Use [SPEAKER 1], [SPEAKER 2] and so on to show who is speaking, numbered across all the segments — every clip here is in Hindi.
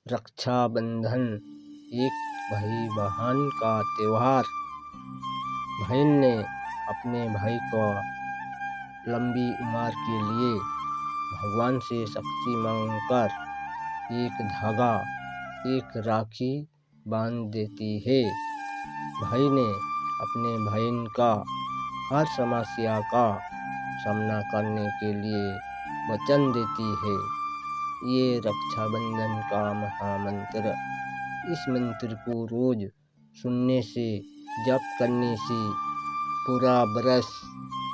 [SPEAKER 1] रक्षाबंधन एक भाई बहन का त्योहार। बहन ने अपने भाई को लंबी उम्र के लिए भगवान से शक्ति मांगकर एक धागा, एक राखी बांध देती है। भाई ने अपने बहन का हर समस्या का सामना करने के लिए वचन देती है। ये रक्षाबंधन का महामंत्र। इस मंत्र को रोज सुनने से, जप करने से पूरा बरस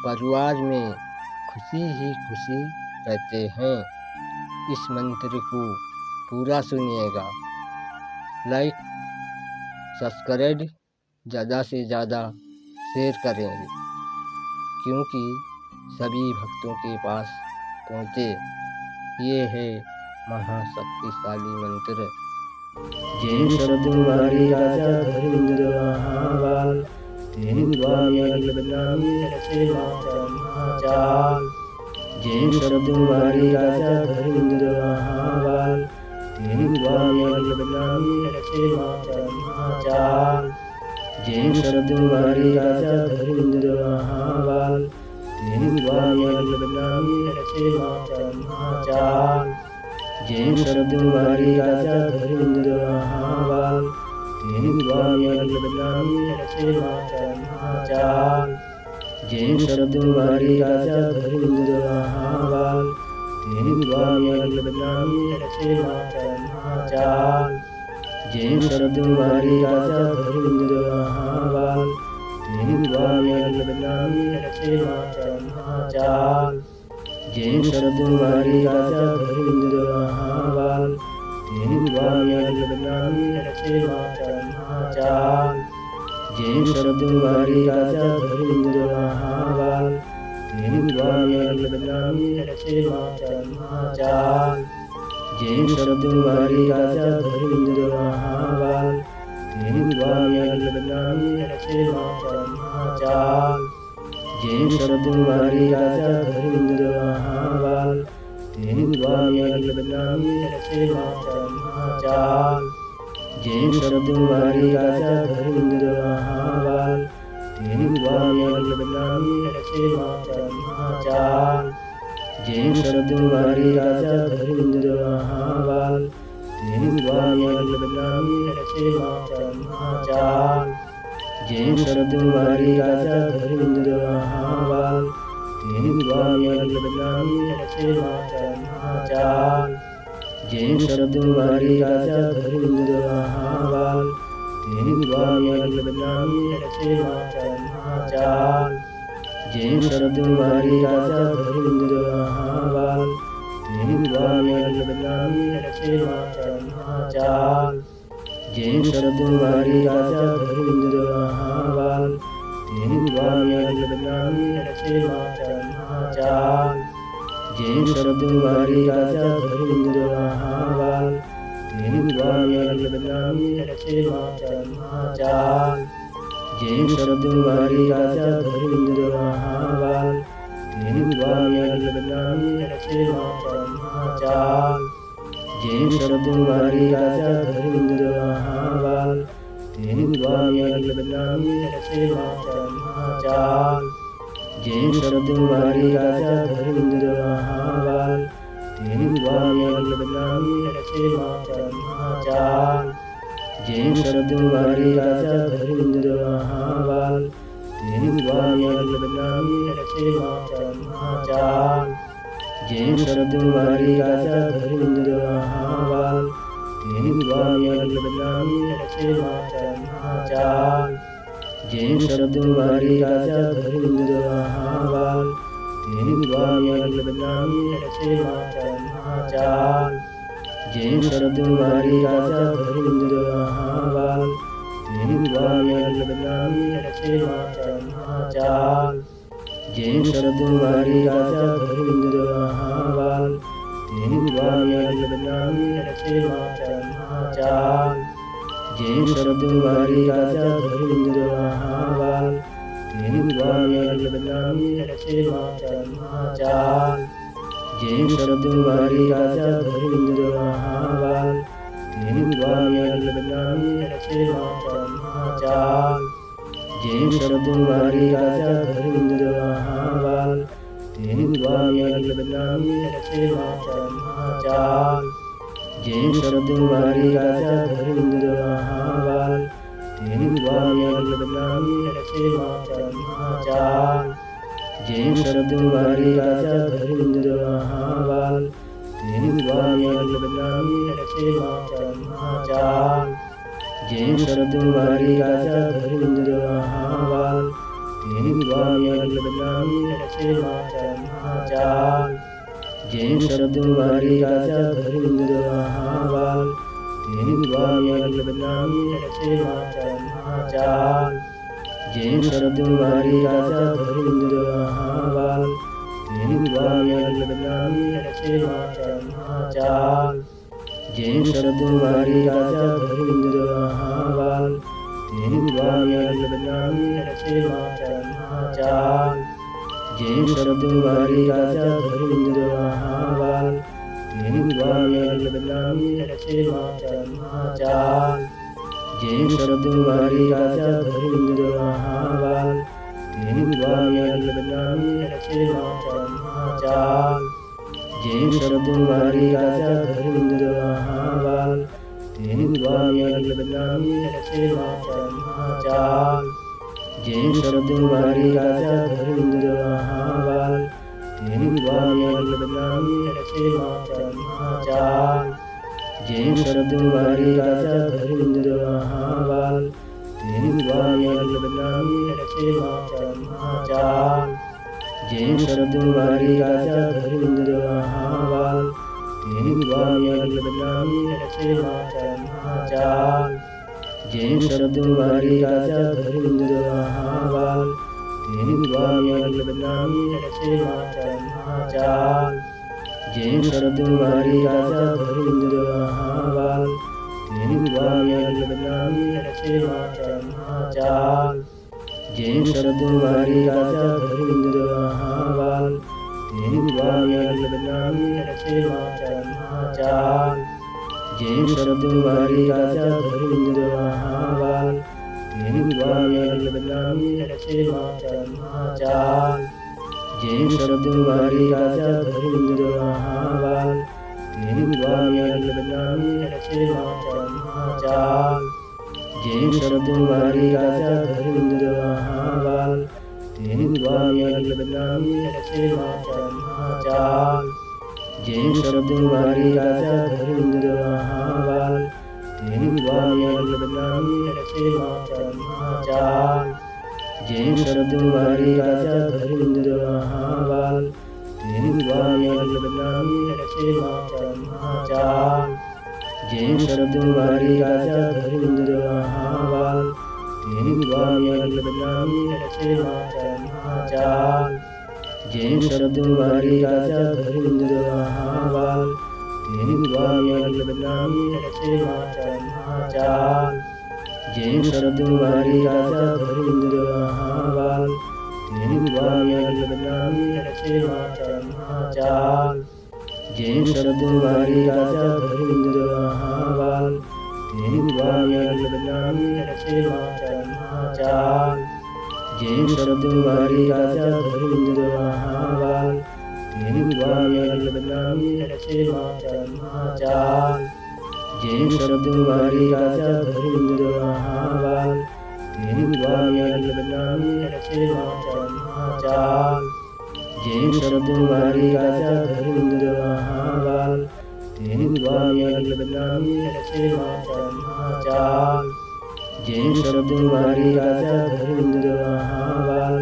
[SPEAKER 1] परिवार में खुशी ही खुशी रहते हैं। इस मंत्र को पूरा सुनिएगा। लाइक, सब्सक्राइब ज़्यादा से ज़्यादा शेयर करेंगे, क्योंकि सभी भक्तों के पास पहुँचे। ये है महाशक्तिशाली मंत्र।
[SPEAKER 2] जय शब्दवारी राजा धर्मेंद्र महाबाल, तेन द्वामी बदनामी रचे माता महाचाल। जय शब्दवारी राजा धर्मेंद्र महाबाल, तेन द्वामी बदनामी रचे माता महाचाल। जय शब्दवारी राजा धर्मेंद्र महाबाल, तेन द्वामी बदनामी रचे माता महाचाल। जय शब्दवारी राजा धर्मेंद्र महाबाल, तेन द्वामी बदनामी रचे माता महाचाल। जय शब्दवारी राजा धर्मेंद्र महाबाल, तेन द्वामी बदनामी रचे माता महाचाल। जय शब्दवारी राजा धर्मेंद्र महाबाल, तेन द्वामी बदनामी रचे माता महाचाल। जय शब्दवारी राजा धर्मेंद्र महाबाल, तेन द्वामी बदनामी रचे माता महाचाल। जय शब्दवारी राजा धर्मेंद्र महाबाल, तेन द्वामी बदनामी रचे माता महाचाल। जय शब्दवारी राजा धर्मेंद्र महाबाल, तेन द्वामी बदनामी रचे माता महाचाल। जय शब्दवारी राजा धर्मेंद्र महाबाल, तेन द्वामी बदनामी रचे माता महाचाल। जय शब्दवारी राजा धर्मेंद्र महाबाल, तेन द्वामी बदनामी रचे माता महाचाल। जय शब्दवारी राजा धर्मेंद्र महाबाल, तेन द्वामी बदनामी रचे माता महाचाल। जय शब्दवारी राजा धर्मेंद्र महाबाल, तेन द्वामी बदनामी रचे माता महाचाल। जय शब्दवारी राजा धर्मेंद्र महाबाल, तेन द्वामी बदनामी रचे माता महाचाल। जय शब्दवारी राजा धर्मेंद्र महाबाल, तेन द्वामी बदनामी रचे माता महाचाल। जय शब्दवारी राजा धर्मेंद्र महाबाल, तेन द्वामी बदनामी रचे माता महाचाल। जय शब्दवारी राजा धर्मेंद्र महाबाल, तेन द्वामी बदनामी रचे माता महाचाल। जय शब्दवारी राजा धर्मेंद्र महाबाल, तेन द्वामी बदनामी रचे माता महाचाल। जय शब्दवारी राजा धर्मेंद्र महाबाल, तेन द्वामी बदनामी रचे माता महाचाल। जय शब्दवारी राजा धर्मेंद्र महाबाल, तेन द्वामी बदनामी रचे माता महाचाल। जय शब्दवारी राजा धर्मेंद्र महाबाल, तेन द्वामी बदनामी रचे माता महाचाल। जय शब्दवारी राजा धर्मेंद्र महाबाल, तेन द्वामी बदनामी रचे माता महाचाल। जय शब्दवारी राजा धर्मेंद्र महाबाल, तेन द्वामी बदनामी रचे माता महाचाल। जय शब्दवारी राजा धर्मेंद्र महाबाल, तेन द्वामी बदनामी रचे माता महाचाल। जय शब्दवारी राजा धर्मेंद्र महाबाल, तेन द्वामी बदनामी रचे माता महाचाल। जय शब्दवारी राजा धर्मेंद्र महाबाल, तेन द्वामी बदनामी रचे माता महाचाल। जय शब्दवारी राजा धर्मेंद्र महाबाल, तेन स्वामी अग्रगामी रचे माता महाचाल। जैन शब्दवारी राजा धर्मेंद्र महाबाल। तेन स्वामी अग्रगामी रचे माता महाचाल। जैन शब्दवारी राजा धर्मेंद्र महाबाल। तेन स्वामी अग्रगामी रचे माता महाचाल। जैन शब्दवारी राजा धर्मेंद्र महाबाल। तेन स्वामी अग्रगामी रचे माता महाचाल। जैन शब्दवारी राजा धर्मेंद्र महाबाल। तेन स्वामी अग्रगामी रचे माता महाचाल। जैन शब्दवारी राजा धर्मेंद्र महाबाल। तेन स्वामी अग्रगामी रचे माता महाचाल। जैन शब्दवारी राजा धर्मेंद्र महाबाल। तेन स्वामी अग्रगामी रचे माता महाचाल। जैन शब्दवारी राजा धर्मेंद्र महाबाल। तेन स्वामी अग्रगामी रचे माता महाचाल। जैन शब्दवारी राजा धर्मेंद्र महाबाल। तेन स्वामी अग्रगामी रचे माता महाचाल। जैन शब्दवारी राजा धर्मेंद्र महाबाल। तेन स्वामी अग्रगामी रचे माता महाचाल। जैन शब्दवारी राजा धर्मेंद्र महाबाल। तेन स्वामी अग्रगामी रचे माता महाचाल। जैन शब्दवारी राजा धर्मेंद्र महाबाल। तेन स्वामी अग्रगामी रचे माता महाचाल। जैन शब्दवारी राजा धर्मेंद्र महाबाल। तेन स्वामी अग्रगामी रचे माता महाचाल। जैन शब्दवारी राजा धर्मेंद्र महाबाल। तेन स्वामी अग्रगामी रचे माता महाचाल। जैन शब्दवारी राजा धर्मेंद्र महाबाल। तेन स्वामी अग्रगामी रचे माता महाचाल। जैन शब्दवारी राजा धर्मेंद्र महाबाल। तेन स्वामी अग्रगामी रचे माता महाचाल। जैन शब्दवारी राजा धर्मेंद्र महाबाल। तेन स्वामी अग्रगामी रचे माता महाचाल। जैन शब्दवारी राजा धर्मेंद्र महाबाल। तेन स्वामी अग्रगामी रचे माता महाचाल। जैन शब्दवारी राजा धर्मेंद्र महाबाल। तेन स्वामी अग्रगामी रचे माता महाचाल। जैन शब्दवारी राजा धर्मेंद्र महाबाल। तेन स्वामी अग्रगामी रचे माता महाचाल। जैन शब्दवारी राजा धर्मेंद्र महाबाल। तेन स्वामी अग्रगामी रचे माता महाचाल। जैन शब्दवारी राजा धर्मेंद्र महाबाल। तेन स्वामी अग्रगामी रचे माता महाचाल। जैन शब्दवारी राजा धर्मेंद्र महाबाल। तेन स्वामी अग्रगामी रचे माता महाचाल। जैन शब्दवारी राजा धर्मेंद्र महाबाल। तेन स्वामी अग्रगामी रचे माता महाचाल। जैन शब्दवारी राजा धर्मेंद्र महाबाल। तेन स्वामी अग्रगामी रचे माता महाचाल। जैन शब्दवारी राजा धर्मेंद्र महाबाल। तेन स्वामी अग्रगामी रचे माता महाचाल। जैन शब्दवारी राजा धर्मेंद्र महाबाल। तेन स्वामी अग्रगामी रचे माता महाचाल। जैन शब्दवारी राजा धर्मेंद्र महाबाल। तेन स्वामी अग्रगामी रचे माता महाचाल। जैन शब्दवारी राजा धर्मेंद्र महाबाल। तेन स्वामी अग्रगामी रचे माता महाचाल। जैन शब्दवारी राजा धर्मेंद्र महाबाल।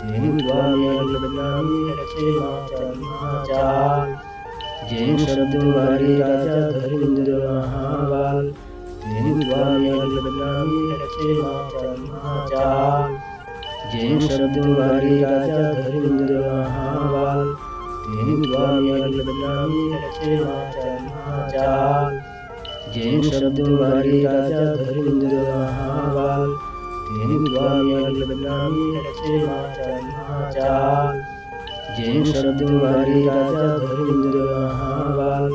[SPEAKER 2] तेन स्वामी अग्रगामी रचे माता महाचाल। जैन शब्दवारी राजा धर्मेंद्र महाबाल। तेन स्वामी अग्रगामी रचे माता महाचाल। जैन शब्दवारी राजा धर्मेंद्र महाबाल। तेन स्वामी अग्रगामी रचे माता महाचाल। जैन शब्दवारी राजा धर्मेंद्र महाबाल। तेन स्वामी अग्रगामी रचे माता महाचाल। जैन शब्दवारी राजा धर्मेंद्र महाबाल।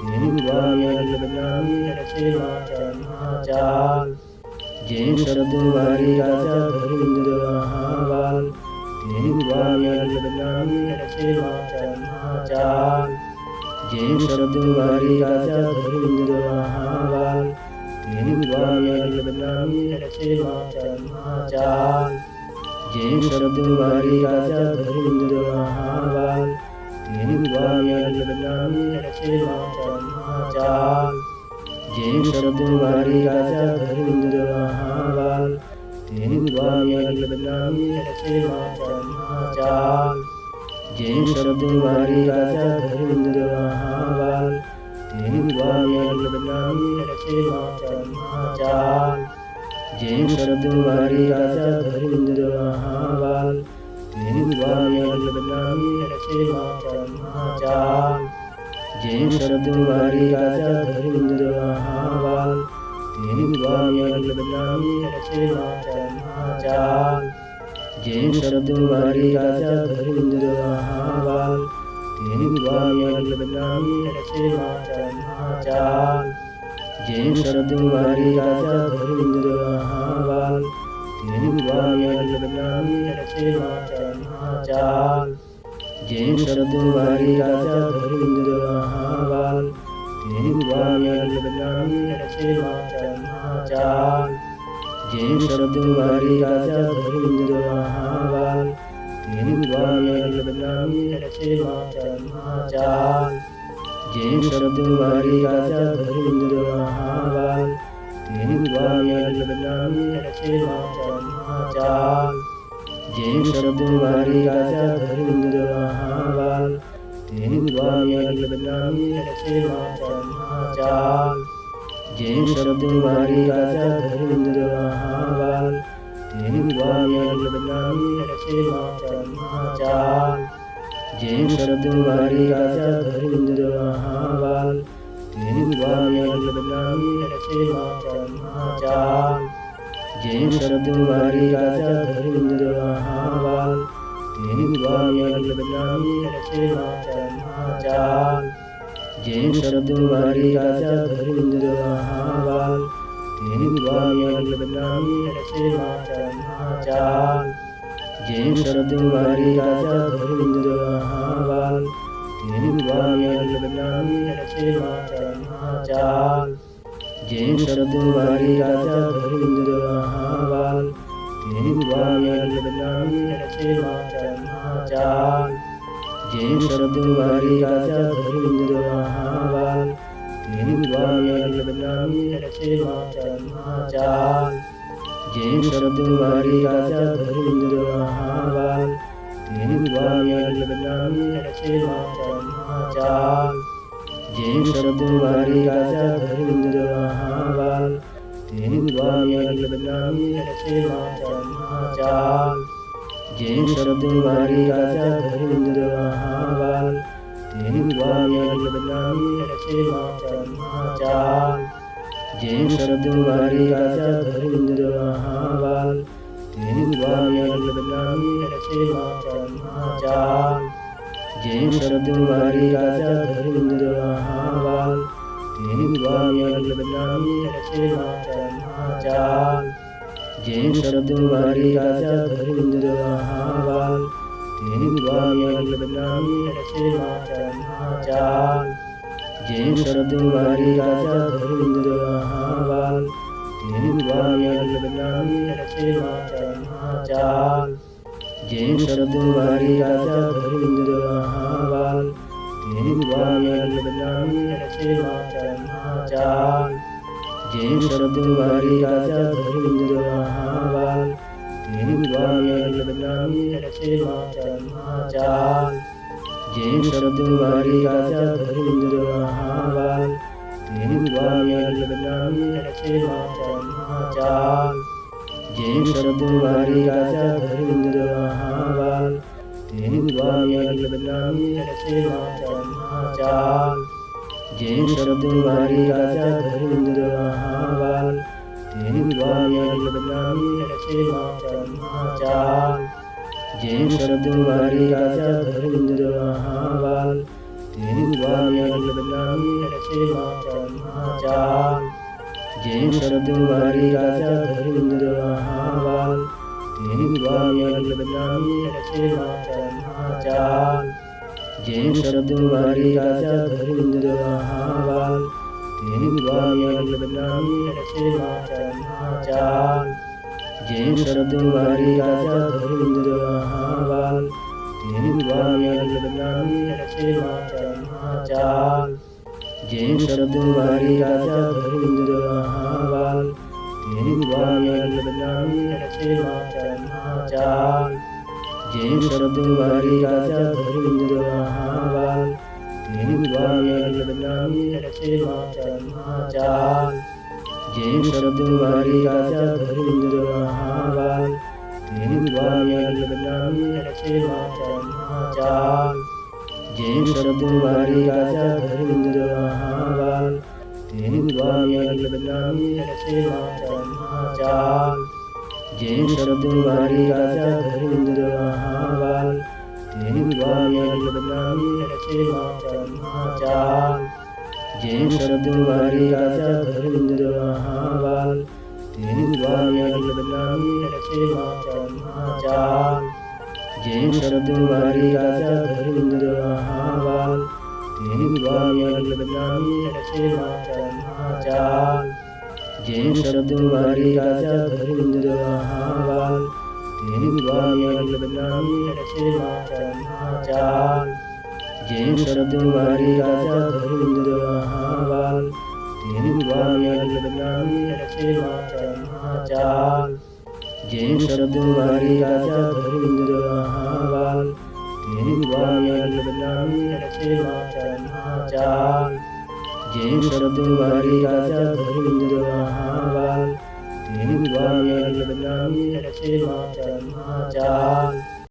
[SPEAKER 2] तें स्वामी अग्रगम्यामी रचे माता महाचाल जैन शब्दवारी राजा धर्मेंद्र महाबाल तें स्वामी अग्रगम्यामी रचे माता महाचाल जैन शब्दवारी राजा धर्मेंद्र महाबाल तें स्वामी अग्रगम्यामी रचे माता महाचाल जैन शब्दवारी राजा धर्मेंद्र महाबाल तें स्वामी अग्रगम्यामी रचे माता महाचाल जैन शब्दवारी राजा धर्मेंद्र महाबाल तें स्वामी अग्रगम्यामी रचे माता महाचाल जैन शब्दवारी राजा धर्मेंद्र महाबाल तें स्वामी अग्रगम्यामी रचे माता महाचाल जैन शब्दवारी राजा धर्मेंद्र महाबाल तें स्वामी अग्रगम्यामी रचे माता महाचाल जैन शब्दवारी राजा धर्मेंद्र महाबाल तें स्वामी अग्रगम्यामी रचे माता महाचाल जैन शब्दवारी राजा धर्मेंद्र महाबाल तें स्वामी अग्रगम्यामी रचे माता महाचाल जैन शब्दवारी राजा धर्मेंद्र महाबाल तें स्वामी अग्रगम्यामी रचे माता महाचाल जैन शब्दवारी राजा धर्मेंद्र महाबाल तें स्वामी अग्रगम्यामी रचे माता महाचाल जैन शब्दवारी राजा धर्मेंद्र महाबाल तें स्वामी अग्रगम्यामी रचे माता महाचाल जैन शब्दवारी राजा धर्मेंद्र महाबाल तें स्वामी अग्रगम्यामी रचे माता महाचाल जैन शब्दवारी राजा धर्मेंद्र महाबाल तें स्वामी अग्रगम्यामी रचे माता महाचाल जैन शब्दवारी राजा धर्मेंद्र महाबाल तें स्वामी अग्रगम्यामी रचे माता महाचाल जैन शब्दवारी राजा धर्मेंद्र महाबाल तें स्वामी अग्रगम्यामी रचे माता महाचाल जैन शब्दवारी राजा धर्मेंद्र महाबाल तें स्वामी अग्रगम्यामी रचे माता महाचाल जैन शब्दवारी राजा धर्मेंद्र महाबाल तें स्वामी अग्रगम्यामी रचे माता महाचाल जैन शब्दवारी राजा धर्मेंद्र महाबाल तें स्वामी अग्रगम्यामी रचे माता महाचाल जैन शब्दवारी राजा धर्मेंद्र महाबाल तें स्वामी अग्रगम्यामी रचे माता महाचाल जैन शब्दवारी राजा धर्मेंद्र महाबाल तें स्वामी अग्रगम्यामी रचे माता महाचाल जैन शब्दवारी राजा धर्मेंद्र महाबाल तें स्वामी अग्रगम्यामी रचे माता महाचाल जैन शब्दवारी राजा धर्मेंद्र महाबाल तें स्वामी अग्रगम्यामी रचे माता महाचाल जैन शब्दवारी राजा धर्मेंद्र महाबाल तें स्वामी अग्रगम्यामी रचे माता महाचाल जैन शब्दवारी राजा धर्मेंद्र महाबाल तें स्वामी अग्रगम्यामी रचे माता महाचाल जैन शब्दवारी राजा धर्मेंद्र महाबाल तें स्वामी अग्रगम्यामी रचे माता महाचाल जैन शब्दवारी राजा धर्मेंद्र महाबाल तें स्वामी अग्रगम्यामी रचे माता महाचाल जैन शब्दवारी राजा धर्मेंद्र महाबाल तें स्वामी अग्रगम्यामी रचे माता महाचाल जैन शब्दवारी राजा धर्मेंद्र महाबाल तें स्वामी अग्रगम्यामी रचे माता महाचाल जैन शब्दवारी राजा धर्मेंद्र महाबाल तें स्वामी अग्रगम्यामी रचे माता महाचाल जैन शब्दवारी राजा धर्मेंद्र महाबाल तें स्वामी अग्रगम्यामी रचे माता महाचाल जैन शब्दवारी राजा धर्मेंद्र महाबाल तें स्वामी अग्रगम्यामी रचे माता महाचाल जैन शब्दवारी राजा धर्मेंद्र महाबाल तें स्वामी अग्रगम्यामी रचे माता महाचाल जैन शब्दवारी राजा धर्मेंद्र महाबाल तें स्वामी अग्रगम्यामी रचे लक्ष्मणाचार्य महाचाल जैन शब्दवारी राजा धर्मेंद्र महाबाल तेन स्वामी बदनामी लक्ष्मणाचार्य महाचाल जैन शब्दवारी राजा धर्मेंद्र महाबाल तेन स्वामी बदनामी लक्ष्मणाचार्य महाचाल जैन शब्दवारी राजा धर्मेंद्र महाबाल तेन स्वामी बदनामी लक्ष्मणाचार्य महाचाल जैन शब्दवारी राजा धर्मेंद्र महाबाल तेन स्वामी बदनामी लक्ष्मणाचार्य महाचाल जैन शब्दवारी राजा धर्मेंद्र महाबाल तेन स्वामी बदनामी लक्ष्मणाचार्य महाचाल जैन शब्दवारी राजा धर्मेंद्र महाबाल तेन स्वामी बदनामी लक्ष्मणाचार्य महाचाल जैन शब्दवारी राजा धर्मेंद्र महाबाल तेन स्वामी बदनामी लक्ष्मणाचार्य महाचाल जैन शब्दवारी राजा धर्मेंद्र महाबाल तेन स्वामी बदनामी लक्ष्मणाचार्य महाचाल जैन शब्दवारी राजा धर्मेंद्र महाबाल तेन स्वामी बदनामी लक्ष्मणाचार्य महाचाल जैन शब्दवारी राजा धर्मेंद्र महाबाल तेन स्वामी बदनामी लक्ष्मणाचार्य महाचाल जैन शब्दवारी राजा धर्मेंद्र महाबाल तेन स्वामी बदनामी लक्ष्मणाचार्य महाचाल जैन शब्दवारी राजा धर्मेंद्र महाबाल तेन स्वामी बदनामी लक्ष्मणाचार्य महाचाल जैन शब्दवारी राजा धर्मेंद्र महाबाल तेन स्वामी बदनामी लक्ष्मणाचार्य महाचाल जैन शब्दवारी राजा धर्मेंद्र महाबाल तेन स्वामी बदनामी लक्ष्मणाचार्य महाचाल